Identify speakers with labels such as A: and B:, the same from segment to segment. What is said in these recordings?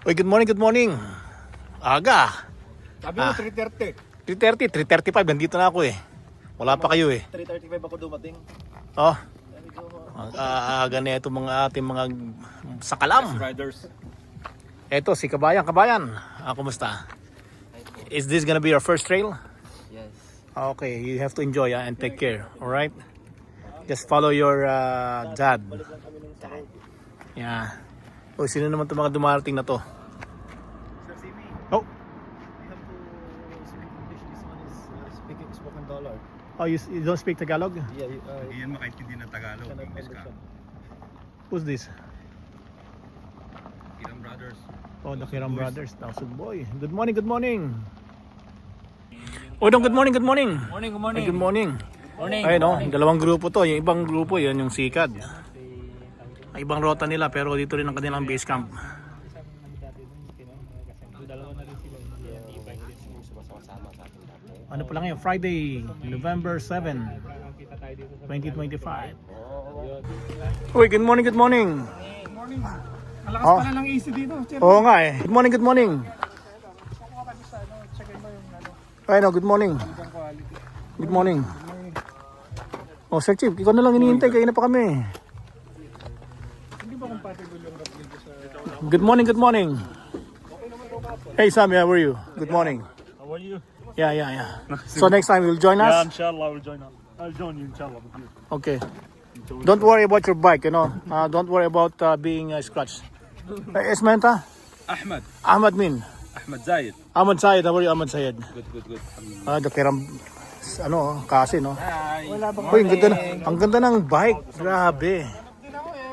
A: Uy, good morning, good morning. Aga.
B: Sabi mo 3:30.
A: 3:30, 3:35, nandito na ako eh. Wala pa kayo eh.
B: 3:35 ako dumating.
A: Oh. Ang aga na ito mga ating mga sakalam.
B: Riders.
A: Eto si Kabayan. Kabayan, kumusta? Is this gonna be your first trail?
B: Yes.
A: Okay, you have to enjoy and take care. Alright? Just follow your dad. Yeah. Uy, sino naman itong mga dumarating na to?
B: Sir Simi,
A: Oh,
B: you have to speak English. This one is speaking spoken dollar.
A: oh you don't speak Tagalog?
B: Yeah,
C: Hindi yan makaintindi ng Tagalog.
B: cannot
C: English ka.
B: understand.
A: Who's this?
C: Ilang brothers.
A: Oh, the Kiram Brothers. Tausug boy. Good morning, good morning. Oh, good morning, good morning.
B: Morning, good
A: Ay, good morning.
B: Morning.
A: Ay, no, dalawang grupo to. Yung ibang grupo, yan yung Sikad. Ay, ibang rota nila, pero dito rin ang kanilang base camp. Ano pa lang yun? Friday, November 7, 2025. Uy, good morning, good morning.
B: Morning. Malakas
A: Oh.
B: pa na ng AC dito.
A: Oo nga eh. Good morning, good morning. Ay, no, good morning. Good morning. Oh, Sir Chief, ikaw na lang hinihintay. Kaya na pa kami.
B: Hindi ba compatible yung rap dito sa...
A: Good morning, good morning. Hey, Sammy, how are you? Good morning.
D: How are you?
A: Yeah, yeah, yeah. So next time you'll join
D: Yeah,
A: us?
D: inshallah, I'll join you, inshallah. With you.
A: Okay. Don't worry about your bike, you know. Don't worry about being scratched. Esmenta?
C: Ahmad.
A: Ahmad Min.
C: Ahmad Zayed.
A: Ahmad Sayed, how are you, Ahmad Sayed?
C: Good.
A: The Kiram, ano, kasi, no?
B: Wala bang...
A: Uy, ang ganda ng bike. Grabe.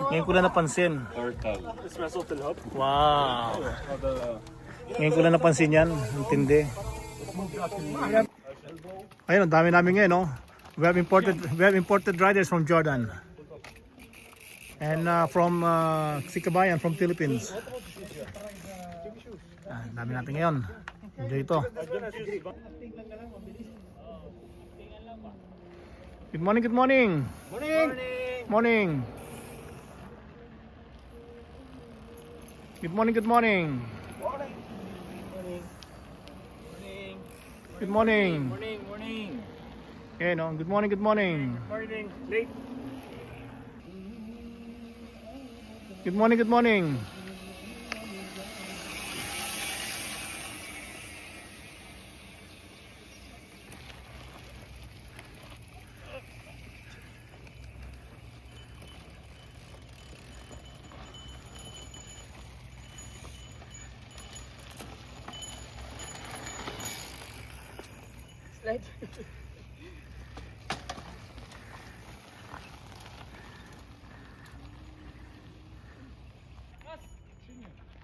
A: Ngayon ko na napansin.
D: Espresso till hub.
A: Wow. Ngayon ko na napansin yan. Ang tindi. Ayun, ang dami namin ngayon, no? We have imported riders from Jordan. And from Sikabayan, from Philippines. Ang dami natin ngayon. Enjoy ito. Good morning, good morning.
B: Morning!
A: Morning. Good morning, good morning. Good morning.
B: Morning!
A: Okay, no? Good morning, good morning.
B: Morning! Late!
A: Good morning, good morning.
B: Late!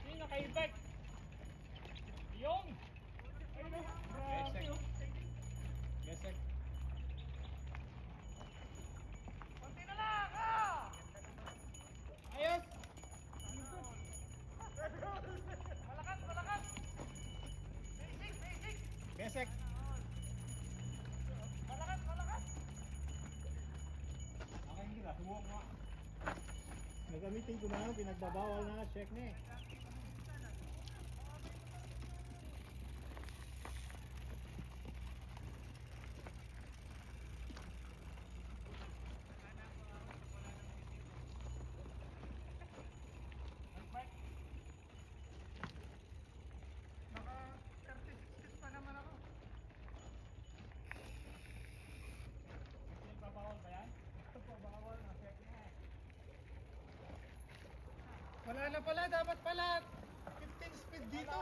D: Sino kayo back? Yung!
B: Besek.
D: Ayos!
B: Besek. Nagamitin ko na, pinagbabawal na, check na eh. Wala na pala, dapat pala 15 speed dito.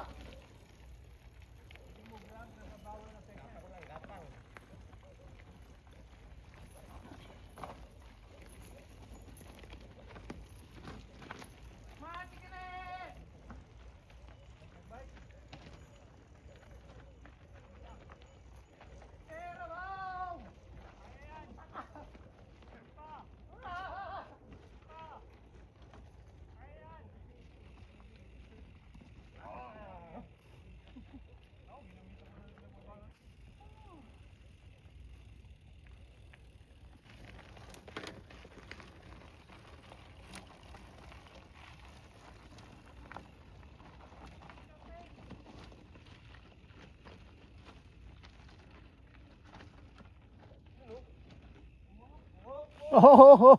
A: Oh.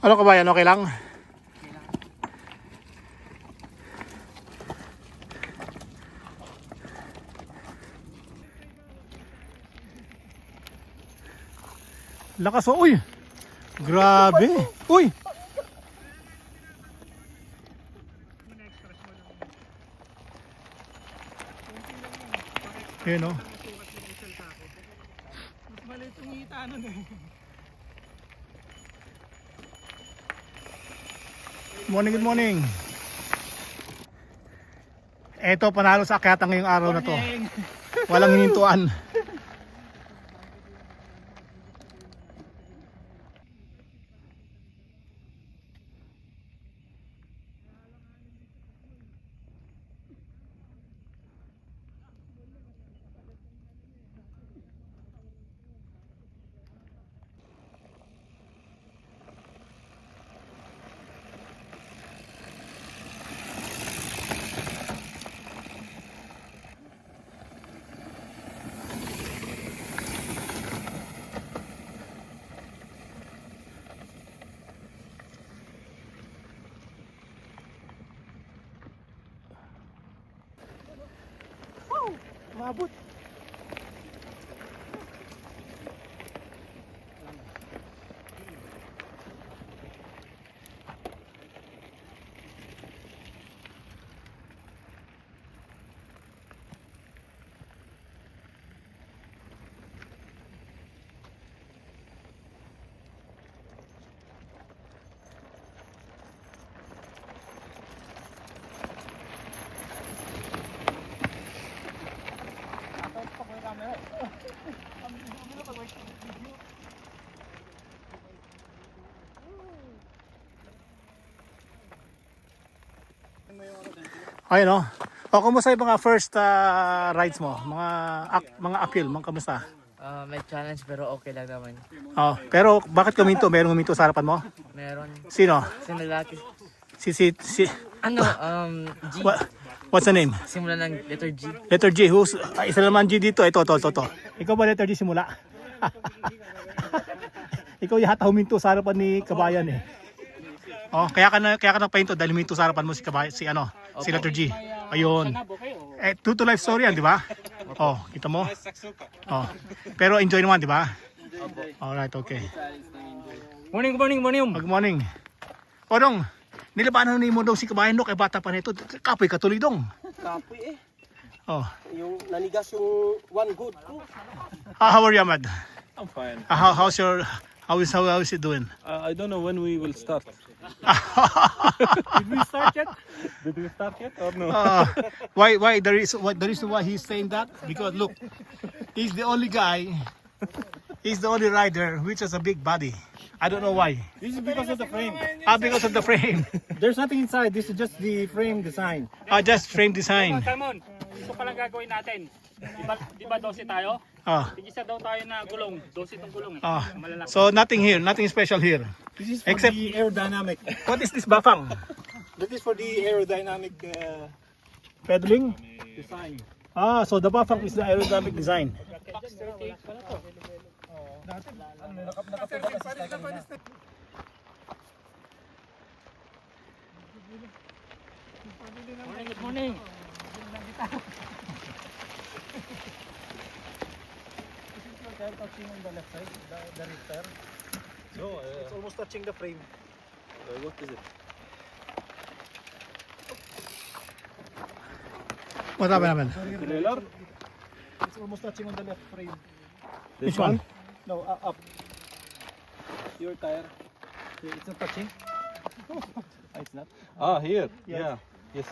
A: Ano kabayan, okay lang? Lakas oh, uy! Grabe! Uy! Ayun oh.
B: Mas maliit yung hita nun eh.
A: Morning, good morning. Eto, panalo sa akyatan ngayong araw na to. Walang hinintuan. Mabot. Ayun oh. O, kumusta yung mga first rides mo? Mga uphill, kamusta?
E: May challenge pero okay lang naman.
A: Oh, pero bakit kuminto? Merong huminto sa harapan mo?
E: Meron.
A: Sino?
E: Sinulaki.
A: Si
E: Ano, G.
A: what's the name?
E: Simula ng letter G.
A: Letter G. Isa naman G dito. Ito. Ikaw ba letter G simula? Ikaw yata huminto sa harapan ni Kabayan eh. Oh, kaya ka napahinto dahil huminto sa harapan mo si Kabayan, si letter G. Ayun. True to life story yan, di ba? Oh, kita mo? Oh. Pero enjoy naman, di ba? Alright, okay.
E: Morning.
A: Good morning. Odong, nilabanan mo daw si Kabayan no, kay bata pa nito. Kapoy katuloy dong.
B: Kapoy eh.
A: Oh.
B: Yung nanigas yung one good ko.
A: How are you, Ahmad?
C: I'm fine.
A: How is it doing?
C: I don't know when we will start.
D: Did we start yet? Did we start yet or no?
A: Why the reason why he's saying that? Because look, he's the only guy, he's the only rider which has a big body. I don't know why.
D: This is because of the frame.
A: Because of the frame.
D: There's nothing inside. This is just the frame design.
A: Just frame design.
F: Simon, ito palang gagawin natin. Di ba 12 tayo? Tig-isa daw tayo na gulong. 12 itong gulong eh. Malalaki.
A: So nothing here, nothing special here.
D: This is for
A: Except-
D: the aerodynamic.
A: What is this bafang?
D: That is for the aerodynamic
A: Pedaling?
D: design.
A: So the bafang is the aerodynamic design.
F: Good morning.
B: Touching on the left side, the rear.
C: No,
B: It's almost touching the frame.
C: what is it?
A: What happened?
C: Trailer?
B: It's almost touching on the left frame.
A: Which one?
B: No, up. Your tire. It's not touching. It's not.
C: Ah, here. Yeah. Yes.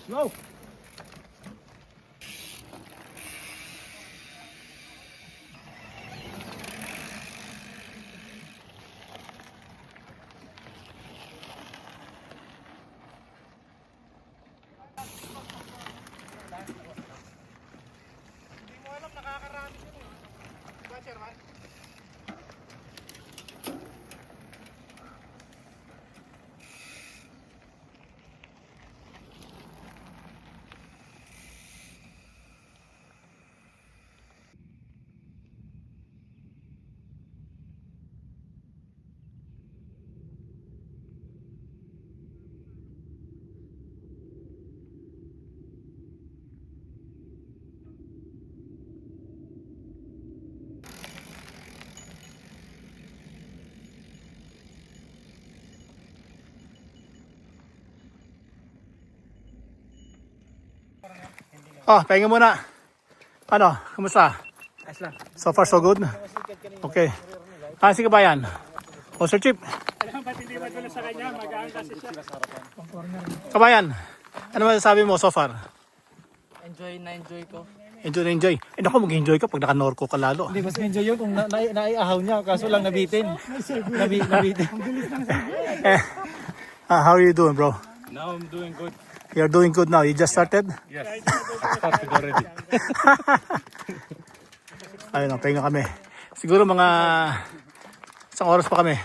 B: No.
A: nakakarami yun eh. Diba, Chairman? Oh, pahinga muna. Ano, kumusta?
B: Ayos lang.
A: So far so good? Okay. Si Kabayan. O Sir Chief.
F: Alam ba't hindi madulas sa kanya? Magaan kasi siya.
A: Kabayan, ano masasabi mo so far?
E: Enjoy na enjoy ko.
A: Enjoy na enjoy. Eh naku, mag-enjoy ka pag naka-Norco ka lalo.
B: Hindi, mas enjoy yun kung naiahaw niya, kaso lang nabitin. Nabitin.
A: How are you doing, bro?
C: Now I'm doing good.
A: You're doing good now. You just started?
C: Yes. Started already.
A: Ayun, pahinga kami. Siguro mga isang oras pa kami.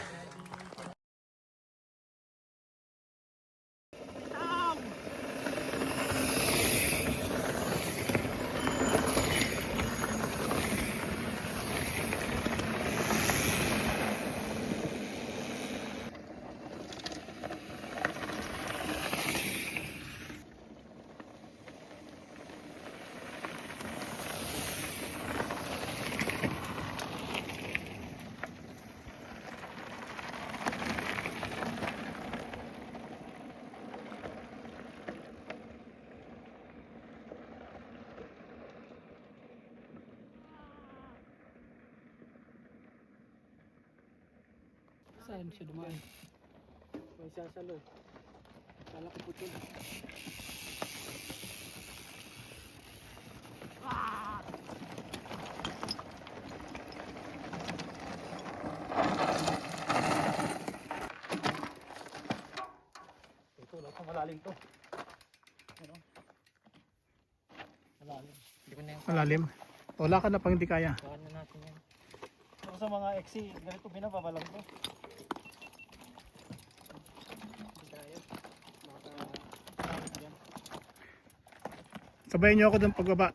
F: Saan siya dumaan? May sasalo. Kala ko putol.
B: Ito, malalim to.
E: Hindi ko na yung
A: Malalim. Wala ka na pang hindi kaya.
E: kawan na natin yan.
B: Ako sa mga XC, ganito binababalang to.
A: Sabayan niyo ako doon pagbaba.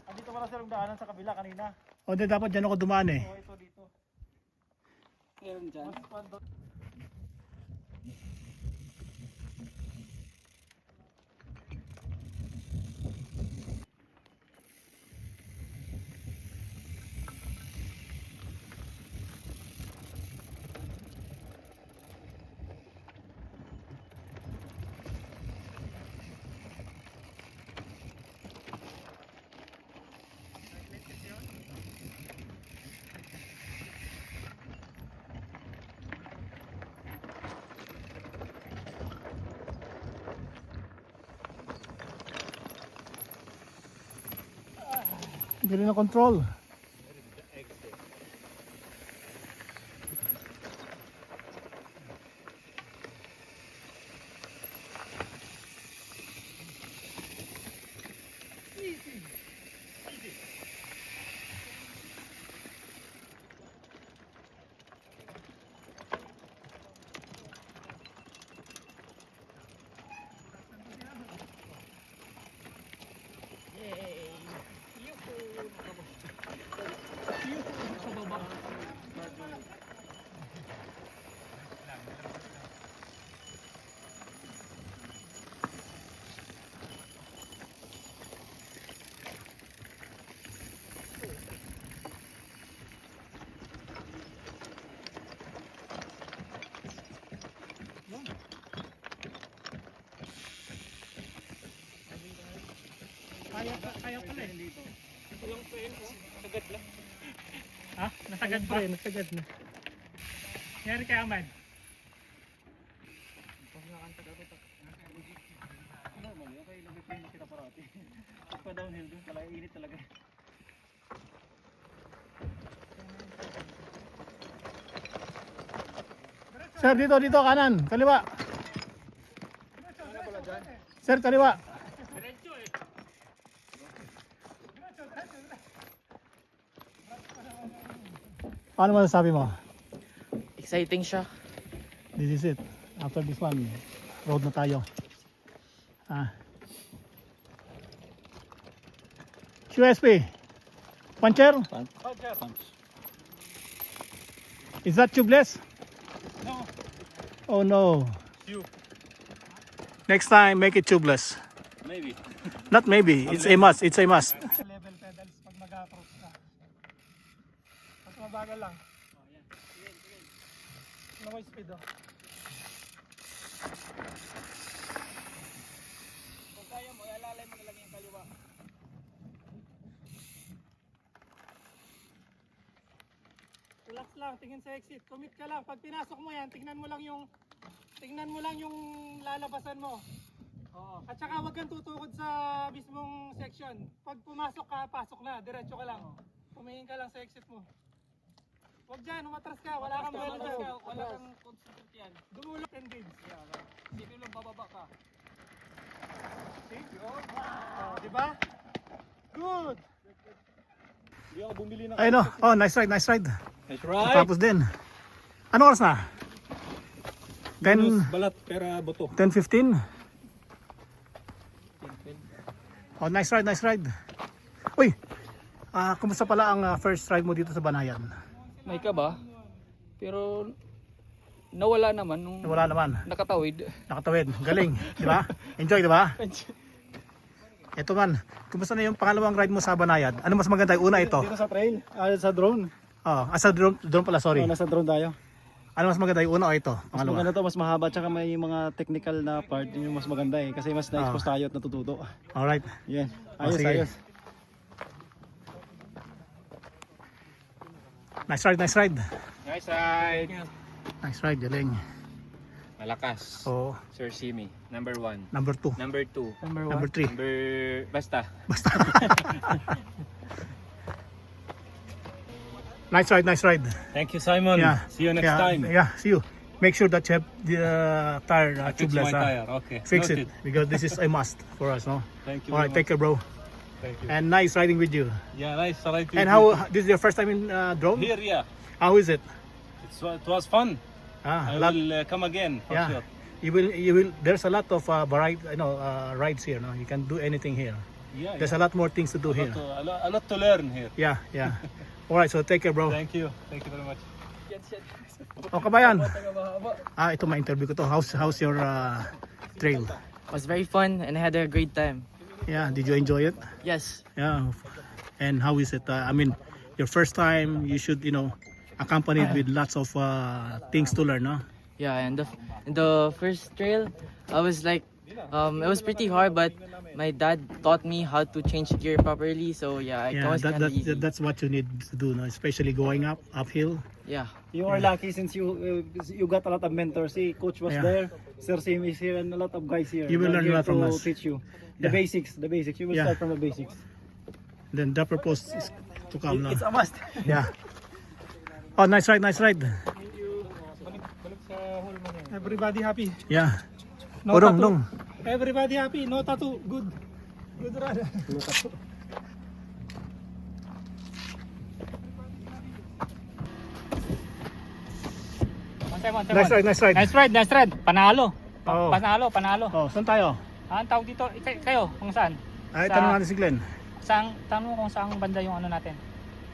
B: Andito pala sir ang daanan sa kabila kanina.
A: O di dapat dyan ako dumaan eh.
B: O ito dito.
F: Meron dyan.
A: Hindi rin na control.
F: Kaya pala eh. Ito lang po yun. Sagad lang. Ha? Nasagad pa?
A: Nasagad na.
F: Nangyari kay Ahmad.
B: Normal yun, kaya ilagay ko yung nakita parati. Pagka downhill doon, talaga init talaga.
A: Sir, dito, kanan, kaliwa. Sir, kaliwa.
F: Diretso eh.
A: Ano masasabi mo?
E: Exciting siya.
A: This is it. After this one, road na tayo. QSP. Puncher? Is that tubeless?
F: No.
A: Oh no.
F: You.
A: Next time, make it tubeless.
F: Maybe.
A: Not maybe. It's a must. It's a must.
B: Level pedals pag mag-approach ka. Mas mabagal lang. Ano ko yung speed oh.
F: Kung kaya mo, ilalay mo na lang yung kaliwa.
B: Relax lang, tingin sa exit. Commit ka lang. Pag pinasok mo yan, tingnan mo lang yung lalabasan mo. Oo. At saka wag kang tutukod sa mismong section. Pag pumasok ka, pasok na. Diretso ka lang. Tumingin ka lang sa exit mo. Wag dyan, umatras ka. Wala kang buwelo dyan.
F: Wala kang concentrate yan.
B: Dumulok and gains.
F: Sige lang, bababa ka.
B: See? Oh, diba? Good!
D: Hindi ako bumili ng
A: Ayun, oh, nice ride, nice ride.
D: That's right.
A: Tapos din. Ano oras na? 10,
D: Balat, pera, boto.
A: 10:15? Oh, nice ride, nice ride. Uy, kumusta pala ang first ride mo dito sa Banayan?
E: May ka ba? Pero nawala naman nung
A: Wala naman.
E: nakatawid.
A: Nakatawid. Galing, di ba? Enjoy, di ba? Ito man, kumusta na yung pangalawang ride mo sa Banayad? Ano mas maganda? Una ito.
B: Dito sa trail, sa drone.
A: Sa drone pala, sorry.
B: Nasa drone tayo.
A: Ano mas maganda? Yung una o ito?
B: Mas
A: Pangalawa.
B: maganda to, mas mahaba, tsaka may mga technical na part, yun yung mas maganda eh. Kasi mas na-expose tayo at natututo.
A: Alright.
B: Yan.
A: Oh,
B: Ayos,
A: sige.
B: ayos.
A: Nice ride, nice ride.
C: Nice ride.
A: Nice ride, galing.
C: Malakas.
A: So,
C: Sir Simi. Number 1.
A: number 2.
C: Number 2.
A: Number 3.
C: Basta.
A: Nice ride, nice ride.
D: Thank you, Simon.
A: Yeah.
D: See you next
A: Yeah,
D: time.
A: Yeah, see you. Make sure that you have the tire
D: Fix
A: tubeless.
D: my tire. Okay.
A: Fix
D: Noted.
A: it because this is a must for us, no?
D: Thank you.
A: Alright,
D: very
A: take care, bro.
D: much. Thank you.
A: And nice riding with you.
D: Yeah, nice. Ride
A: And how this is your first time in drone?
D: Here, yeah.
A: How is it?
D: It was fun.
A: A
D: I
A: lot.
D: will come again for
A: Yeah.
D: sure.
A: You will. There's a lot of variety, rides here. No, you can do anything here.
D: Yeah,
A: There's a lot more things to do here.
D: a lot to learn here.
A: Yeah, yeah. Alright, so take care, bro.
D: Thank you. Thank you very much.
A: Oh, kabayan. Ito ma-interview ko to. How's your trail?
E: It was very fun and I had a great time.
A: Yeah, did you enjoy it?
E: Yes.
A: Yeah. And how is it? I mean, your first time, you should, accompany it with lots of things to learn, no?
E: Yeah, and the first trail, I was like, it was pretty hard, but my dad taught me how to change gear properly. So yeah, it
A: Yeah,
E: was kind of easy.
A: that's what you need to do, no? Especially going uphill.
E: Yeah.
B: You are lucky since you got a lot of mentors. See, coach was
A: Yeah.
B: there, Sir Sim is here, and a lot of guys here.
A: You will
B: They're
A: learn a
B: here
A: lot from
B: to
A: us.
B: teach you the
A: Yeah.
B: basics. The basics. You will
A: Yeah.
B: start from the basics.
A: Then the purpose is to come, no?
B: It's a must.
A: Yeah. Oh, nice ride, nice ride.
B: Everybody happy.
A: Yeah.
B: No
A: Dong,
B: tattoo.
A: dong.
B: Everybody happy. No tattoo. Good. Good run.
A: Nice ride, nice ride.
F: Nice ride, nice ride. Panalo.
A: Oo.
F: Panalo.
A: Oh, saan tayo?
F: Ang tawag dito, kayo, kung saan?
A: Ay,
F: Sa-
A: tanong natin si Glenn.
F: Tanong mo kung saan banda yung ano natin.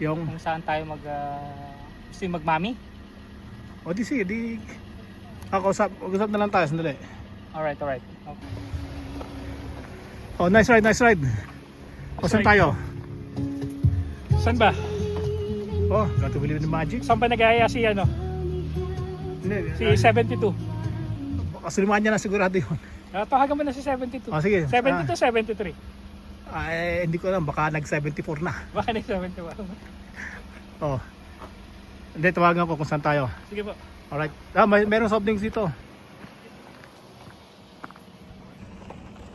A: Yung,
F: Kung saan tayo gusto yung magmami.
A: o di sige, di... usap na lang tayo, sandali.
F: Alright. Okay.
A: Oh, nice ride, nice ride. O, saan tayo?
F: Saan ba?
A: Oh, got to believe in the magic.
F: Saan ba nag-aaya si
A: Si
F: 72?
A: Kasalimaan niya na sigurado yun.
F: Tawagan mo na si 72.
A: Oh, sige.
F: 72, 73.
A: Ay, hindi ko alam, baka nag-74 na.
F: Baka nag-71.
A: Oh. Hindi, tawagan ko kung saan tayo.
F: Sige po.
A: Alright. Meron soft drinks dito.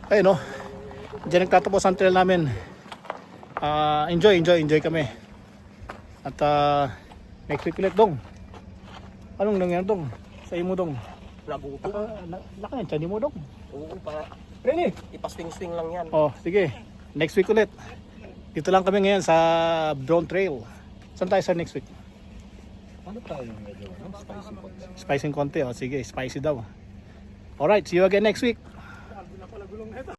A: Ayun, no. Diyan nagtatapos ang trail namin. Enjoy kami. At next week ulit, Dong. Anong nangyari, Dong? Sa imo, Dong?
G: Nabuto.
A: Laki yan, tiyan mo, Dong.
G: Oo, para
A: Really?
G: ipaswing-swing lang yan.
A: Oh, sige. Next week ulit. Dito lang kami ngayon sa Drone Trail. Saan tayo sa next week? Spicy konti, oh. Sige, spicy daw. Alright, see you again next week.